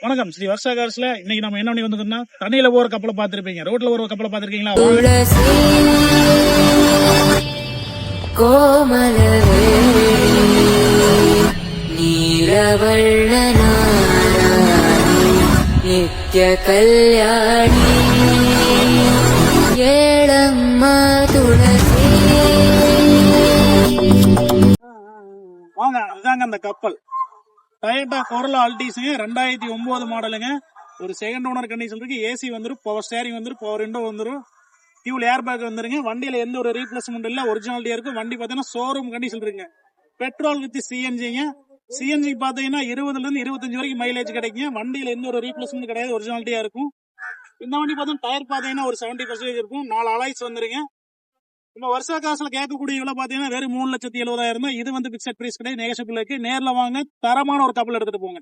வணக்கம் ஸ்ரீ வர்ஷா கார்ஸ்ல. இன்னைக்கு நம்ம என்ன பண்ணி வந்துருக்கோம்னா, தண்ணியில போற கப்பலை பார்த்திருப்பீங்க, ரோட்ல போற கப்பலை பார்த்திருக்கீங்களா? நித்ய கல்யாணி ஏழம்மா துளசி. வாங்க, அதுதாங்க அந்த கப்பல். டொயோட்டா கொரோலா அல்டிஸுங்க, 2009 மாடலுங்க. ஒரு செகண்ட் ஓனர் கண்டிஷன் இருக்கு. ஏசி வந்துரும், பவர் ஸ்டேரிங் வந்துரும், பவர் விண்டோ வந்துரும், டியூல் ஏர் பேக் வந்துருங்க. வண்டியில எந்த ஒரு ரீப்ளேஸ்மெண்ட் இல்ல, ஒரிஜினாலிட்டியா இருக்கு. வண்டி பாத்தீங்கன்னா ஷோரூம் கண்டிஷன் இருக்குங்க. பெட்ரோல் வித் சிஎன்ஜிங்க. சிஎன்ஜி பாத்தீங்கன்னா 20 இருந்து 25 வரைக்கும் மைலேஜ் கிடைக்கும். வண்டியில எந்த ஒரு ரீப்ளேஸ்மெண்ட் கிடையாது, ஒரிஜினாலிட்டியா இருக்கும். இந்த வண்டி பார்த்தீங்கன்னா டயர் பாத்தீங்கன்னா ஒரு 70% இருக்கும். 4 அலாய்ஸ் வந்துருங்க. நம்ம வருஷ காசுல கேட்கக்கூடிய விலை பாத்தீங்கன்னா வெறும் 3,70,000 தான். இது வந்து பிக்சட் பிரைஸ் கிடையாது, நெகோஷியபிள் இருக்கு. நேர்ல வாங்க, தரமான ஒரு கப்பல் எடுத்துட்டு போங்க.